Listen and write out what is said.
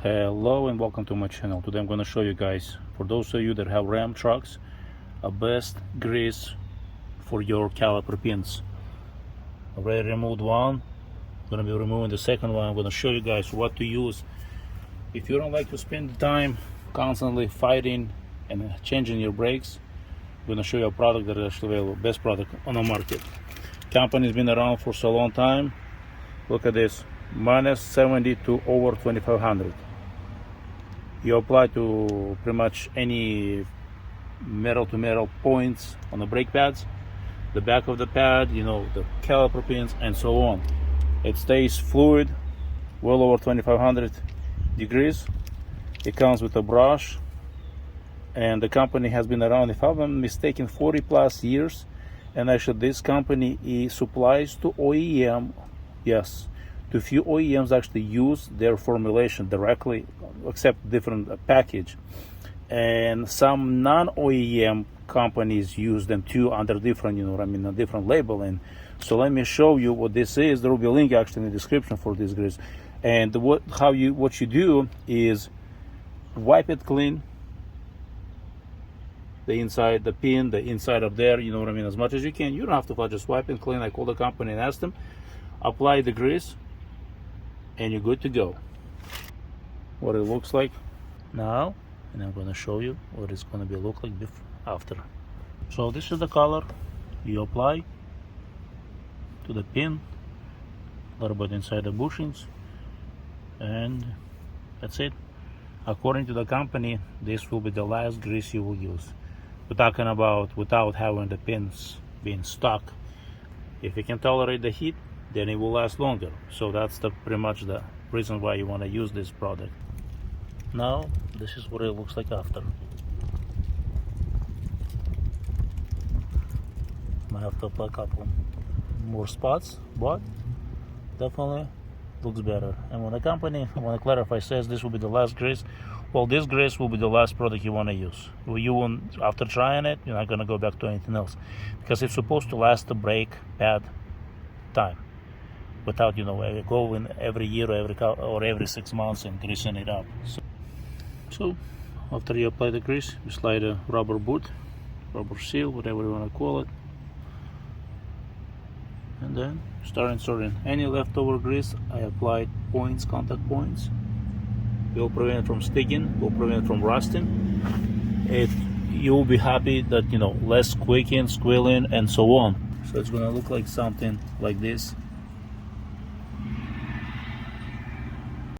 Hello and welcome to my channel. Today I'm going to show you guys, for those of you that have Ram trucks, a best grease for your caliper pins. Already removed one, I'm going to be removing the second one. I'm going to show you guys what to use. If you don't like to spend the time constantly fighting and changing your brakes, I'm going to show you a product that is actually available, best product on the market. Company's been around for so long time. Look at this, minus 70 to over 2500. You apply to pretty much any metal to metal points on the brake pads, the back of the pad, the caliper pins, and so on. It stays fluid, well over 2500 degrees. It comes with a brush, and the company has been around, if I'm not mistaken, 40 plus years. And actually this company supplies to OEM, yes, to few OEMs actually use their formulation directly, except different package. And some non-OEM companies use them too under different, a different label. And so let me show you what this is. There will be a link actually in the description for this grease. And what you do is wipe it clean, the inside, the pin, the inside of there, as much as you can. You don't have to just wipe it clean. I call the company and ask them, apply the grease, and you're good to go. What it looks like now, and I'm going to show you what it's going to look like before, after. So this is the color you apply to the pin, a little bit inside the bushings, and that's it. According to the company, this will be the last grease you will use. We're talking about without having the pins being stuck. If you can tolerate the heat, then it will last longer. So that's pretty much the reason why you want to use this product. Now this is what it looks like after. Might have to apply a couple more spots, but definitely looks better. And when the company, I want to clarify, says this will be the last grease, well, this grease will be the last product you want to use. You won't, after trying it, you're not going to go back to anything else, because it's supposed to last the brake pad time without going every year or every 6 months and greasing it up. So after you apply the grease, you slide a rubber boot, rubber seal, whatever you want to call it, and then start inserting any leftover grease. I applied points, contact points. Will prevent it from sticking, will prevent it from rusting. You'll be happy that less squeaking, squealing, and so on. So it's gonna look like something like this